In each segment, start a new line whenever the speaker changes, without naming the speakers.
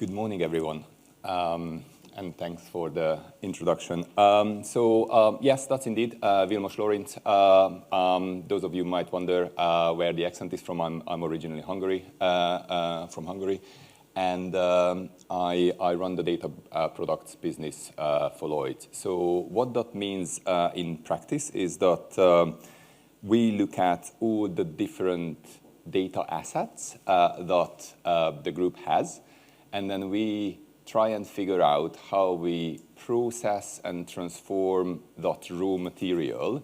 Good morning, everyone, and thanks for the introduction. Yes, that's indeed Vilmos Lorincz. Those of you might wonder where the accent is from. I'm originally from Hungary, and I run the data products business for Lloyd. So what that means in practice is that we look at all the different data assets that the group has, and then we try and figure out how we process and transform that raw material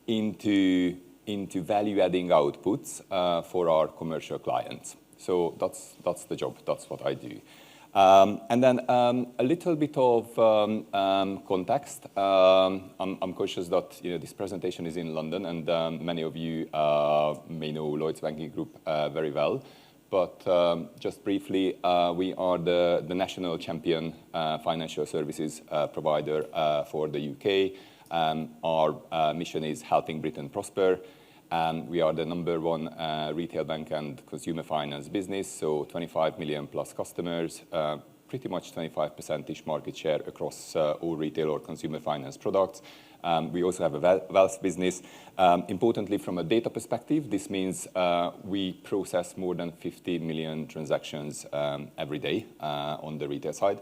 into value-adding outputs for our commercial clients. So that's the job. That's what I do. And then a little bit of context. I'm cautious that this presentation is in London, and many of you may know Lloyd's Banking Group very well. But just briefly, we are the national champion financial services provider for the UK. Our mission is helping Britain prosper. We are the #1 retail bank and consumer finance business, so 25 million plus customers, pretty much 25%-ish market share across all retail or consumer finance products. We also have a wealth business. Importantly, from a data perspective, this means we process more than 50 million transactions every day on the retail side.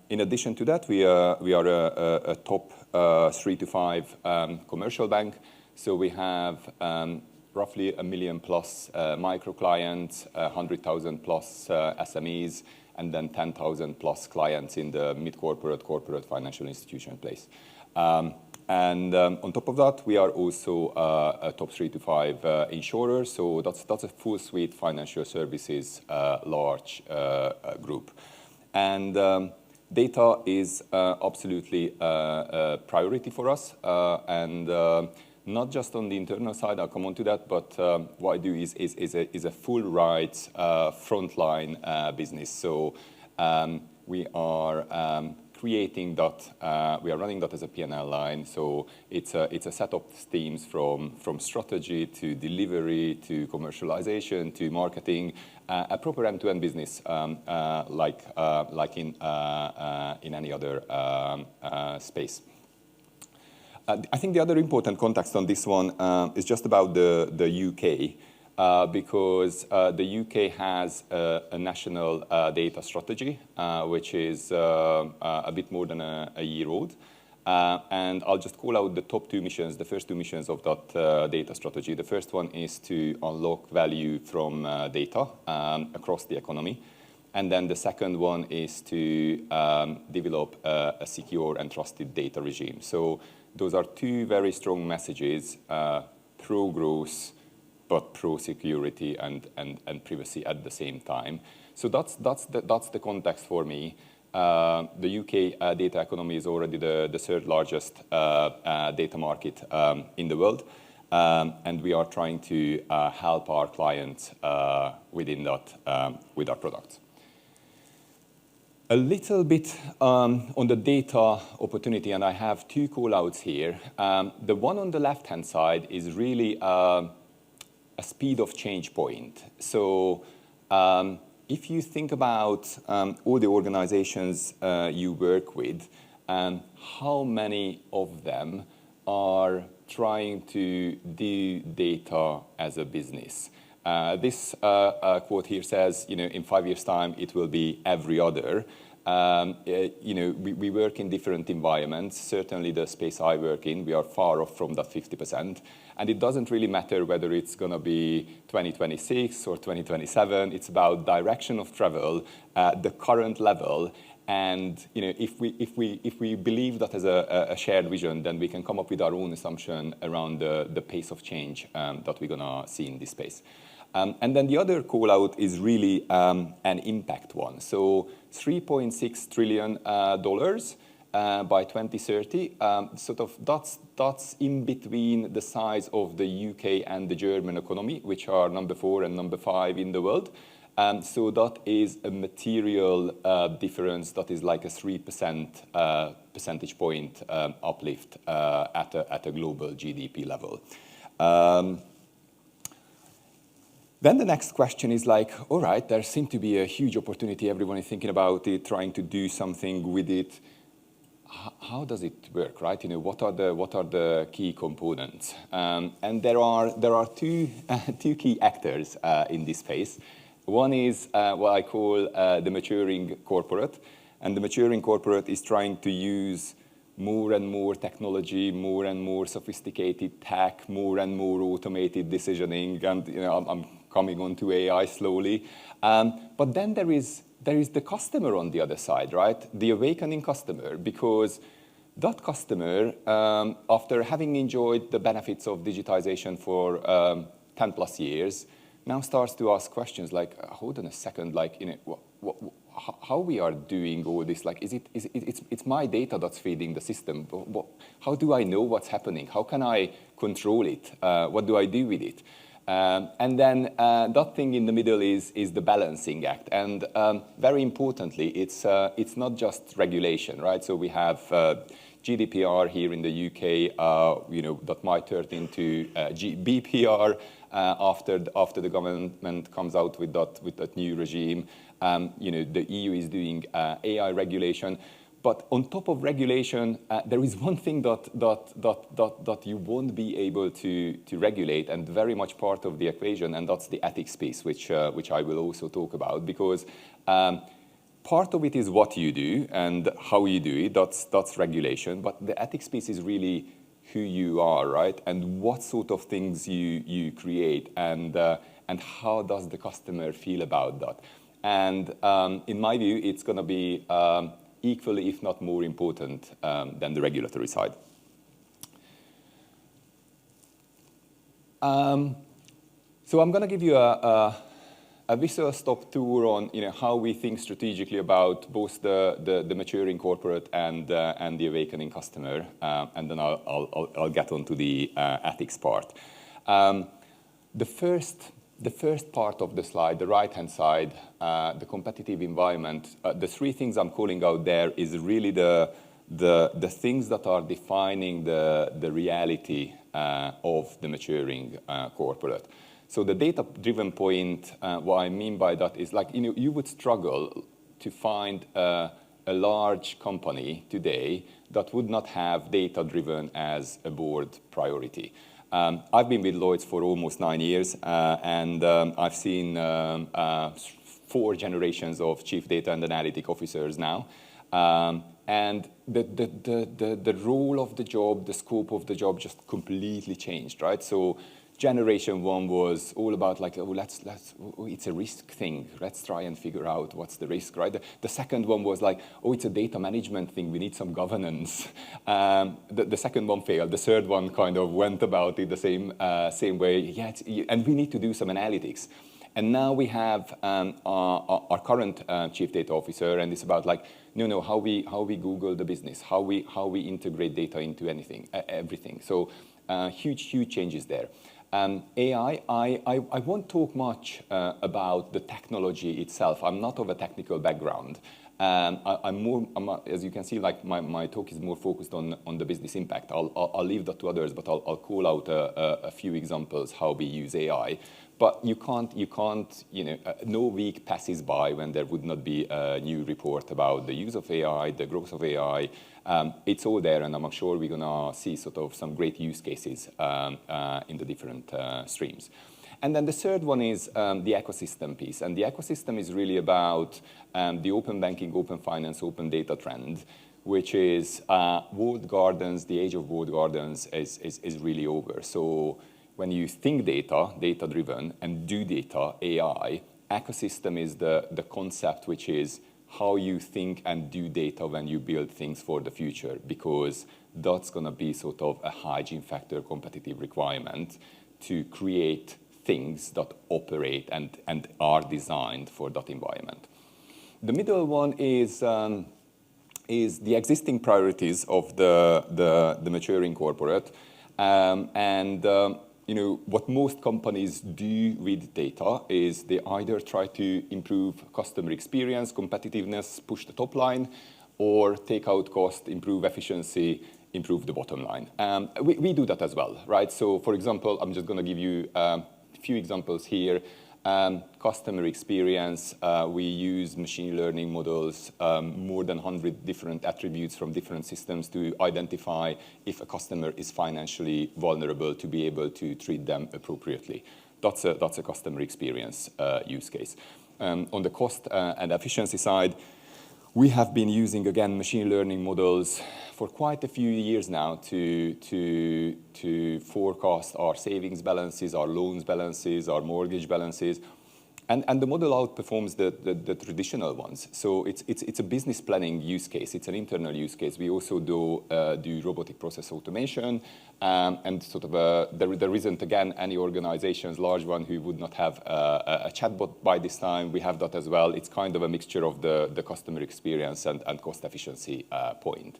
In addition to that, we are a top 3 to 5 commercial bank. So we have roughly 1 million plus micro clients, 100,000 plus SMEs, and then 10,000 plus clients in the corporate financial institution place. And on top of that, we are also a top 3 to 5 insurer. So that's a full suite financial services large group. And data is absolutely a priority for us. Not just on the internal side, I'll come on to that, but what I do is a full rights frontline business. So we are creating that, we are running that as a P&L line. So it's a set of teams from strategy to delivery to commercialization to marketing, a proper end-to-end business like in any other space. I think the other important context on this one is just about the UK, because the UK has a national data strategy, which is a bit more than a year old. And I'll just call out the top 2 missions, the first 2 missions of that data strategy. The first one is to unlock value from data across the economy. And then the second one is to develop a secure and trusted data regime. So those are 2 very strong messages, pro-growth, but pro-security and privacy at the same time. So that's the context for me. The UK data economy is already the 3rd largest data market in the world. And we are trying to help our clients within that with our products. A little bit on the data opportunity, and I have 2 call-outs here. The one on the left-hand side is really a speed of change point. So if you think about all the organizations you work with, how many of them are trying to do data as a business? This quote here says, in 5 years' time, it will be every other. We work in different environments. Certainly the space I work in, we are far off from that 50%. And it doesn't really matter whether it's going to be 2026 or 2027. It's about direction of travel, the current level. And if we believe that as a shared vision, then we can come up with our own assumption around the pace of change that we're going to see in this space. And then the other call out is really an impact one. So $3.6 trillion by 2030. Sort of that's in between the size of the UK and the German economy, which are number 4 and number 5 in the world. So that is a material difference that is like a 3% percentage point uplift at a global GDP level. Then the next question is like, all right, there seems to be a huge opportunity. Everyone is thinking about it, trying to do something with it. How does it work, right? What are the key components? And there are two key actors in this space. One is what I call the maturing corporate, and the maturing corporate is trying to use more and more technology, more and more sophisticated tech, more and more automated decisioning, and I'm coming on to AI slowly. But then there is the customer on the other side, right? The awakening customer, because that customer, after having enjoyed the benefits of digitization for 10 plus years, now starts to ask questions like, hold on a second, like, how we are doing all this? Like, it's my data that's feeding the system. How do I know what's happening? How can I control it? What do I do with it? And then that thing in the middle is the balancing act. And very importantly, it's not just regulation, right? So we have GDPR here in the UK, that might turn into BPR after the government comes out with that new regime. The EU is doing AI regulation. But on top of regulation, there is one thing that you won't be able to regulate, and very much part of the equation, and that's the ethics piece, which I will also talk about, because part of it is what you do and how you do it. That's regulation, but the ethics piece is really who you are, right? And what sort of things you create, and how does the customer feel about that? And in my view, it's going to be equally, if not more important than the regulatory side. So I'm going to give you a visual stop tour on how we think strategically about both the maturing corporate and the awakening customer, and then I'll get onto the ethics part. The first part of the slide, the right-hand side, the competitive environment, the three things I'm calling out there is really the things that are defining the reality of the maturing corporate. So the data-driven point, what I mean by that is like, you would struggle to find a large company today that would not have data-driven as a board priority. I've been with Lloyd for almost 9 years, and I've seen 4 generations of chief data and analytic officers now. And the role of the job, the scope of the job just completely changed, right? So generation 1 was all about like, it's a risk thing. Let's try and figure out what's the risk, right? The second one was like, it's a data management thing. We need some governance. The second one failed. The third one kind of went about it the same way. Yeah, and we need to do some analytics. And now we have our current chief data officer, and it's about like, how we Google the business, how we integrate data into everything. So huge changes there. AI, I won't talk much about the technology itself. I'm not of a technical background. As you can see, like my talk is more focused on the business impact. I'll leave that to others, but I'll call out a few examples how we use AI. But you can't, no week passes by when there would not be a new report about the use of AI, the growth of AI. It's all there, and I'm sure we're going to see sort of some great use cases in the different streams. And then the third one is the ecosystem piece. And the ecosystem is really about the open banking, open finance, open data trend, which is walled gardens. The age of walled gardens is really over. So when you think data-driven, and do data, AI, ecosystem is the concept, which is how you think and do data when you build things for the future, because that's going to be sort of a hygiene factor competitive requirement to create things that operate and are designed for that environment. The middle one is the existing priorities of the maturing corporate. What most companies do with data is they either try to improve customer experience, competitiveness, push the top line, or take out cost, improve efficiency, improve the bottom line. We do that as well, right? So, for example, I'm just going to give you a few examples here. Customer experience, we use machine learning models, more than 100 different attributes from different systems to identify if a customer is financially vulnerable to be able to treat them appropriately. That's a customer experience use case. On the cost and efficiency side, we have been using, again, machine learning models for quite a few years now to forecast our savings balances, our loans balances, our mortgage balances. And the model outperforms the traditional ones. So it's a business planning use case. It's an internal use case. We also do robotic process automation. And sort of there isn't, again, any organizations, large one, who would not have a chatbot by this time. We have that as well. It's kind of a mixture of the customer experience and cost efficiency point.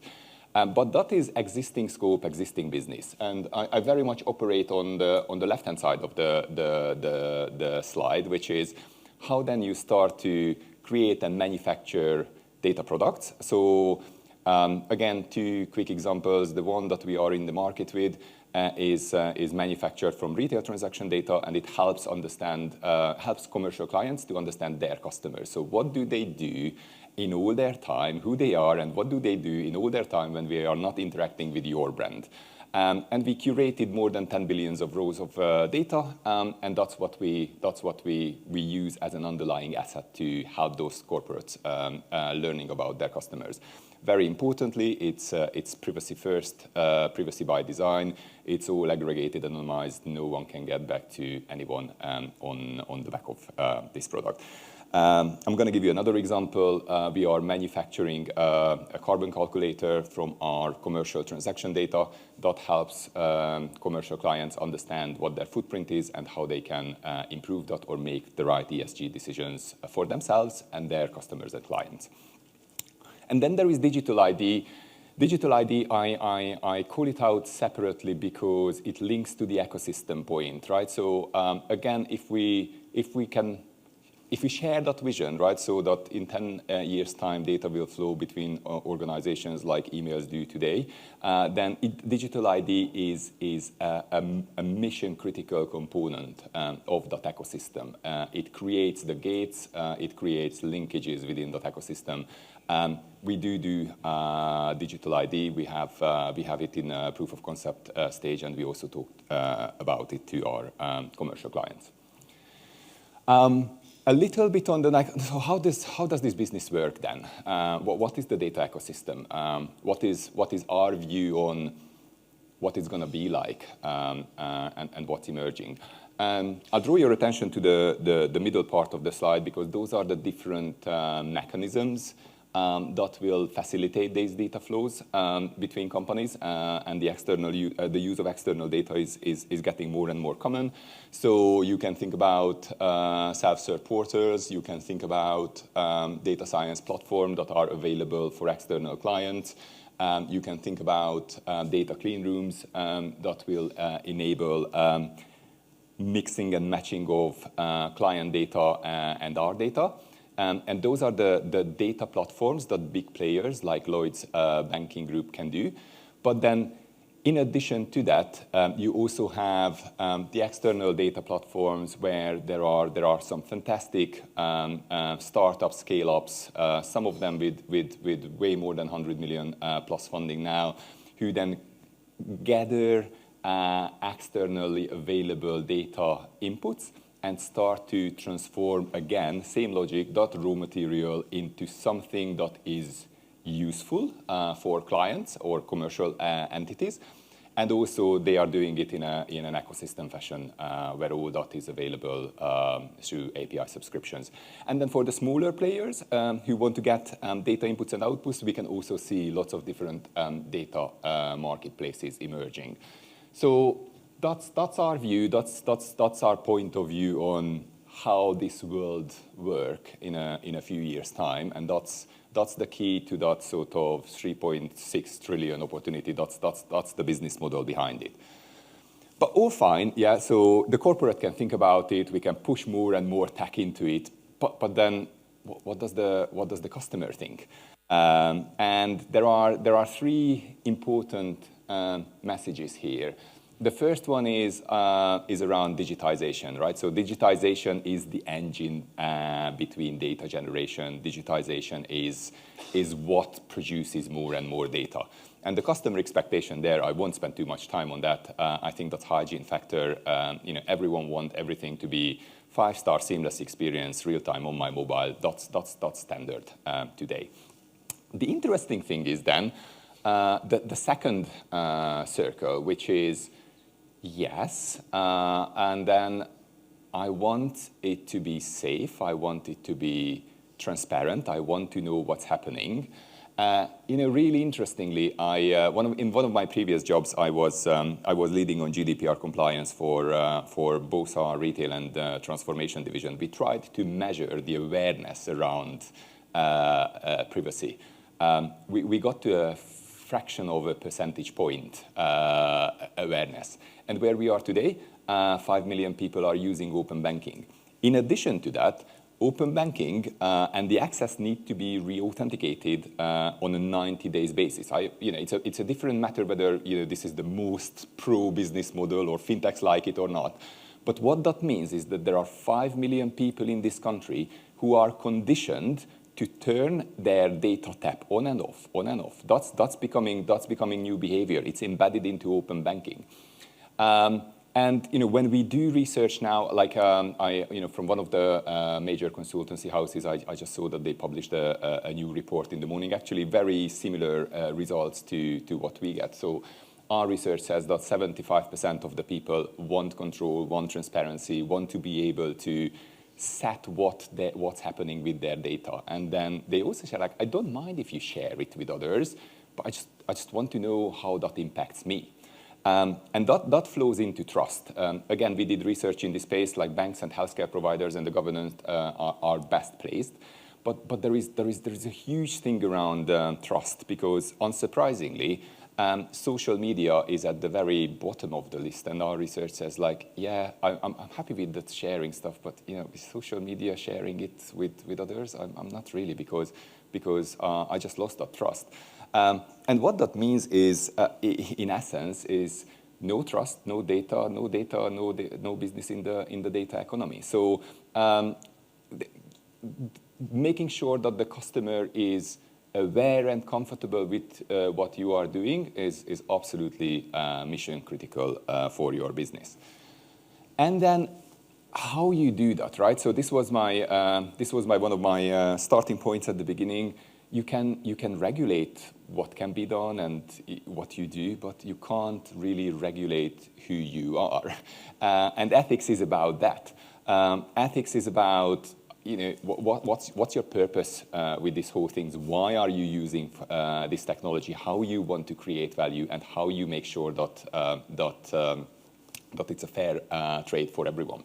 But that is existing scope, existing business. And I very much operate on the left-hand side of the slide, which is how then you start to create and manufacture data products. So again, two quick examples. The one that we are in the market with is manufactured from retail transaction data, and it helps commercial clients to understand their customers. So what do they do in all their time, who they are, and what do they do in all their time when we are not interacting with your brand. And we curated more than 10 billion of rows of data, and that's what we use as an underlying asset to help those corporates learning about their customers. Very importantly, it's privacy first, privacy by design. It's all aggregated, anonymized. No one can get back to anyone on the back of this product. I'm going to give you another example. We are manufacturing a carbon calculator from our commercial transaction data that helps commercial clients understand what their footprint is and how they can improve that or make the right ESG decisions for themselves and their customers and clients. And then there is digital ID. Digital ID, I call it out separately because it links to the ecosystem point, right? So again, if we share that vision, right, so that in 10 years' time data will flow between organizations like emails do today, then digital ID is a mission-critical component of that ecosystem. It creates the gates, it creates linkages within that ecosystem. We do digital ID. We have it in a proof of concept stage, and we also talked about it to our commercial clients. A little bit on the next. So how does this business work then? What is the data ecosystem? What is our view on what it's going to be like and what's emerging? I'll draw your attention to the middle part of the slide because those are the different mechanisms that will facilitate these data flows between companies, and the use of external data is getting more and more common. So you can think about self-serve portals, you can think about data science platforms that are available for external clients. You can think about data clean rooms that will enable mixing and matching of client data and our data. And those are the data platforms that big players like Lloyd's banking group can do. But then in addition to that, you also have the external data platforms where there are some fantastic startup scale-ups, some of them with way more than 100 million plus funding now, who then gather externally available data inputs and start to transform, again, same logic, that raw material into something that is useful for clients or commercial entities. And also they are doing it in an ecosystem fashion where all that is available through API subscriptions. And then for the smaller players who want to get data inputs and outputs, we can also see lots of different data marketplaces emerging. So that's our view. That's our point of view on how this world work in a few years' time, and that's the key to that sort of 3.6 trillion opportunity. That's the business model behind it. But all fine, yeah. So the corporate can think about it. We can push more and more tech into it. But then, what does the customer think? And there are three important messages here. The first one is around digitization, right? So digitization is the engine between data generation. Digitization is what produces more and more data. And the customer expectation there, I won't spend too much time on that. I think that's hygiene factor. Everyone wants everything to be 5-star seamless experience, real time on my mobile. That's standard today. The interesting thing is then the second circle, which is yes, and then I want it to be safe. I want it to be transparent. I want to know what's happening. Really interestingly, in one of my previous jobs, I was leading on GDPR compliance for both our retail and transformation division. We tried to measure the awareness around privacy. We got to a fraction of a percentage point awareness. And where we are today, 5 million people are using open banking. In addition to that, open banking and the access need to be re-authenticated on a 90-day basis. It's a different matter whether this is the most pro-business model or fintechs like it or not. But what that means is that there are 5 million people in this country who are conditioned to turn their data tap on and off, on and off. That's becoming new behavior. It's embedded into open banking. And when we do research now, like from one of the major consultancy houses, I just saw that they published a new report in the morning, actually very similar results to what we get. So our research says that 75% of the people want control, want transparency, want to be able to set what's happening with their data. And then they also say, like, I don't mind if you share it with others, but I just want to know how that impacts me. And that flows into trust. Again, we did research in this space, like banks and healthcare providers and the government are best placed. But there is a huge thing around trust, because unsurprisingly, social media is at the very bottom of the list. And our research says, like, yeah, I'm happy with the sharing stuff, but is social media sharing it with others? I'm not really, because I just lost that trust. And what that means is, in essence, is no trust, no data, no business in the data economy. So making sure that the customer is aware and comfortable with what you are doing is absolutely mission critical for your business. And then how you do that, right? So this was one of my starting points at the beginning. You can regulate what can be done and what you do, but you can't really regulate who you are. And ethics is about that. Ethics is about what's your purpose with this whole thing? Why are you using this technology? How you want to create value, and how you make sure that it's a fair trade for everyone.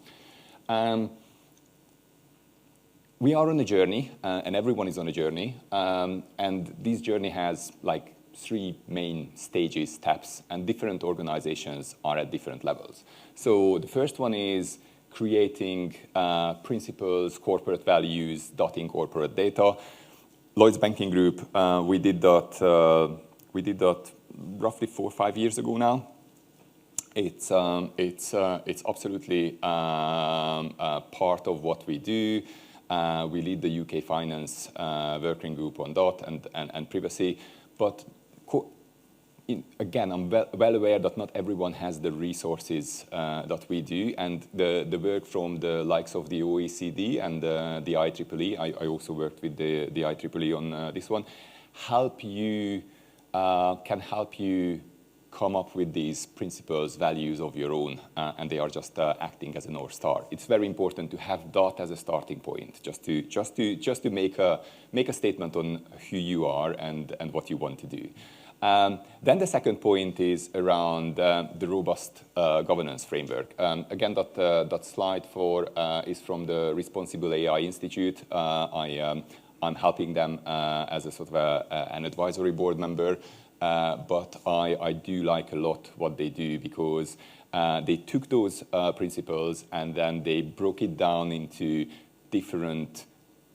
We are on a journey, and everyone is on a journey, and this journey has like 3 main stages, steps, and different organizations are at different levels. So the first one is creating principles, corporate values, dotting corporate data. Lloyd's Banking Group, we did that roughly 4 or 5 years ago now. It's absolutely part of what we do. We lead the UK finance working group on that and privacy. But again, I'm well aware that not everyone has the resources that we do. And the work from the likes of the OECD and the IEEE, I also worked with the IEEE on this one, can help you come up with these principles, values of your own, and they are just acting as a North Star. It's very important to have that as a starting point, just to make a statement on who you are and what you want to do. Then the second point is around the robust governance framework. Again, that slide is from the Responsible AI Institute. I'm helping them as a sort of an advisory board member. But I do like a lot what they do, because they took those principles and then they broke it down into different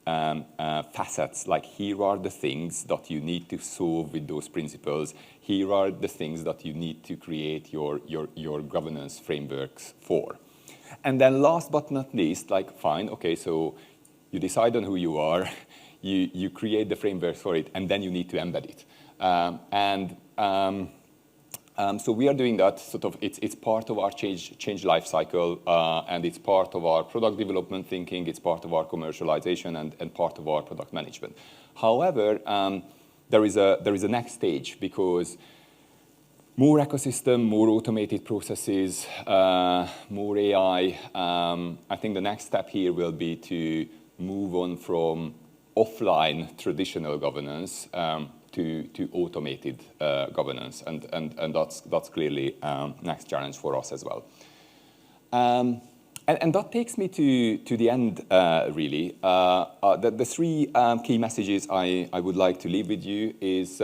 facets, like here are the things that you need to solve with those principles. Here are the things that you need to create your governance frameworks for. And then last but not least, like, fine, okay, so you decide on who you are, you create the framework for it, and then you need to embed it. So we are doing that, sort of, it's part of our change life cycle, and it's part of our product development thinking, it's part of our commercialization, and part of our product management. However, there is a next stage, because more ecosystem, more automated processes, more AI. I think the next step here will be to move on from offline traditional governance to automated governance, and that's clearly next challenge for us as well. And that takes me to the end, really. The three key messages I would like to leave with you is,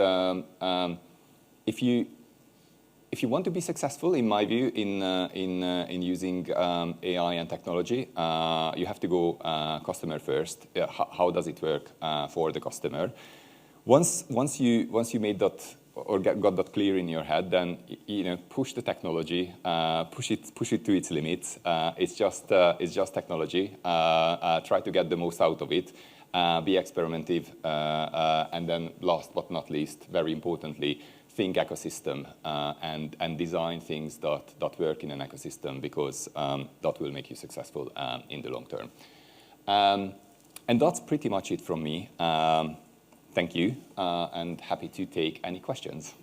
if you want to be successful, in my view, in using AI and technology, you have to go customer first. How does it work for the customer? Once you made that or got that clear in your head, then push the technology, push it to its limits. It's just technology. Try to get the most out of it. Be experimentative, and then last but not least, very importantly, think ecosystem, and design things that work in an ecosystem, because that will make you successful in the long term. And that's pretty much it from me. Thank you, and happy to take any questions.